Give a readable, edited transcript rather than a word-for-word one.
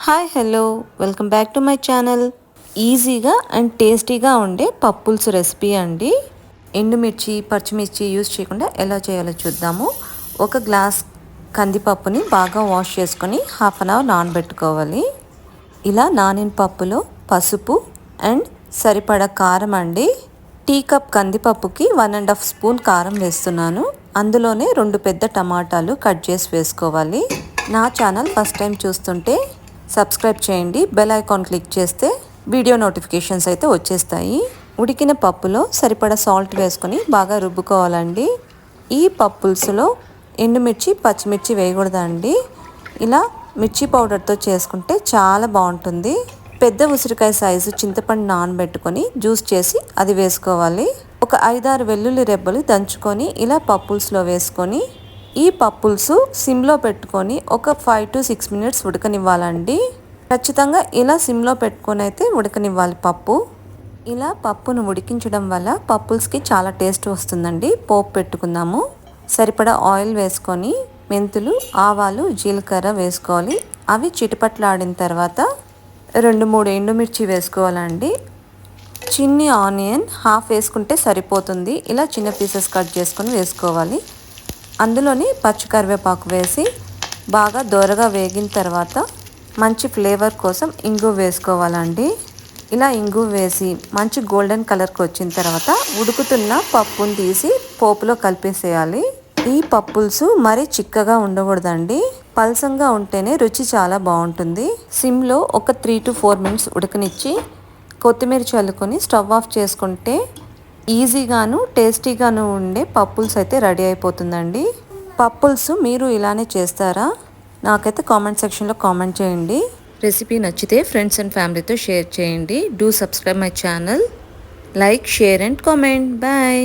Hi hello welcome back to my channel. ఈజీగా and టేస్టీగా ఉండే పప్పుల్స్ రెసిపీ అండి. ఎండుమిర్చి పచ్చిమిర్చి యూజ్ చేయకుండా ఎలా చేయాలో చూద్దాము. ఒక గ్లాస్ కందిపప్పుని బాగా వాష్ చేసుకొని హాఫ్ అన్ అవర్ నానబెట్టుకోవాలి. ఇలా నానిన పప్పులో పసుపు అండ్ సరిపడా కారం అండి. టీ కప్ కందిపప్పుకి 1.5 స్పూన్ కారం వేస్తున్నాను. అందులోనే 2 పెద్ద టమాటాలు కట్ చేసి వేసుకోవాలి. నా ఛానల్ ఫస్ట్ టైం చూస్తుంటే సబ్స్క్రైబ్ చేయండి. బెల్ ఐకాన్ క్లిక్ చేస్తే వీడియో నోటిఫికేషన్స్ అయితే వచ్చేస్తాయి. ఉడికిన పప్పులో సరిపడా సాల్ట్ వేసుకొని బాగా రుబ్బుకోవాలండి. ఈ పప్పుల్స్లో ఎండుమిర్చి పచ్చిమిర్చి వేయకూడదండి. ఇలా మిర్చి పౌడర్తో చేసుకుంటే చాలా బాగుంటుంది. పెద్ద ఉసిరికాయ సైజు చింతపండు నానబెట్టుకొని జ్యూస్ చేసి అది వేసుకోవాలి. ఒక 5-6 వెల్లుల్లి రెబ్బలు దంచుకొని ఇలా పప్పుల్స్లో వేసుకొని ఈ పప్పుల్స్ సిమ్లో పెట్టుకొని ఒక 5 to 6 మినిట్స్ ఉడకనివ్వాలండి. ఖచ్చితంగా ఇలా సిమ్లో పెట్టుకొని అయితే ఉడకనివ్వాలి పప్పు. ఇలా పప్పును ఉడికించడం వల్ల పప్పుల్స్కి చాలా టేస్ట్ వస్తుందండి. పోపు పెట్టుకుందాము. సరిపడా ఆయిల్ వేసుకొని మెంతులు ఆవాలు జీలకర్ర వేసుకోవాలి. అవి చిటపట్లాడిన తర్వాత 2-3 ఎండుమిర్చి వేసుకోవాలండి. చిన్ని ఆనియన్ హాఫ్ వేసుకుంటే సరిపోతుంది. ఇలా చిన్న పీసెస్ కట్ చేసుకొని వేసుకోవాలి. అందులోని పచ్చి కరివేపాకు వేసి బాగా దోరగా వేగిన తర్వాత మంచి ఫ్లేవర్ కోసం ఇంగు వేసుకోవాలండి. ఇలా ఇంగు వేసి మంచి గోల్డెన్ కలర్కి వచ్చిన తర్వాత ఉడుకుతున్న పప్పును తీసి పోపులో కలిపేసేయాలి. ఈ పప్పుల్స్ మరీ చిక్కగా ఉండకూడదండి. పల్సంగా ఉంటేనే రుచి చాలా బాగుంటుంది. సిమ్లో ఒక 3 to 4 మినిట్స్ ఉడకనిచ్చి కొత్తిమీర చల్లుకొని స్టవ్ ఆఫ్ చేసుకుంటే ఈజీగాను టేస్టీగాను ఉండే పప్పుల్స్ అయితే రెడీ అయిపోతుందండి. పప్పుల్స్ మీరు ఇలానే చేస్తారా? నాకైతే కామెంట్ సెక్షన్లో కామెంట్ చేయండి. రెసిపీ నచ్చితే ఫ్రెండ్స్ అండ్ ఫ్యామిలీతో షేర్ చేయండి. Do subscribe my channel. Like share and comment. Bye.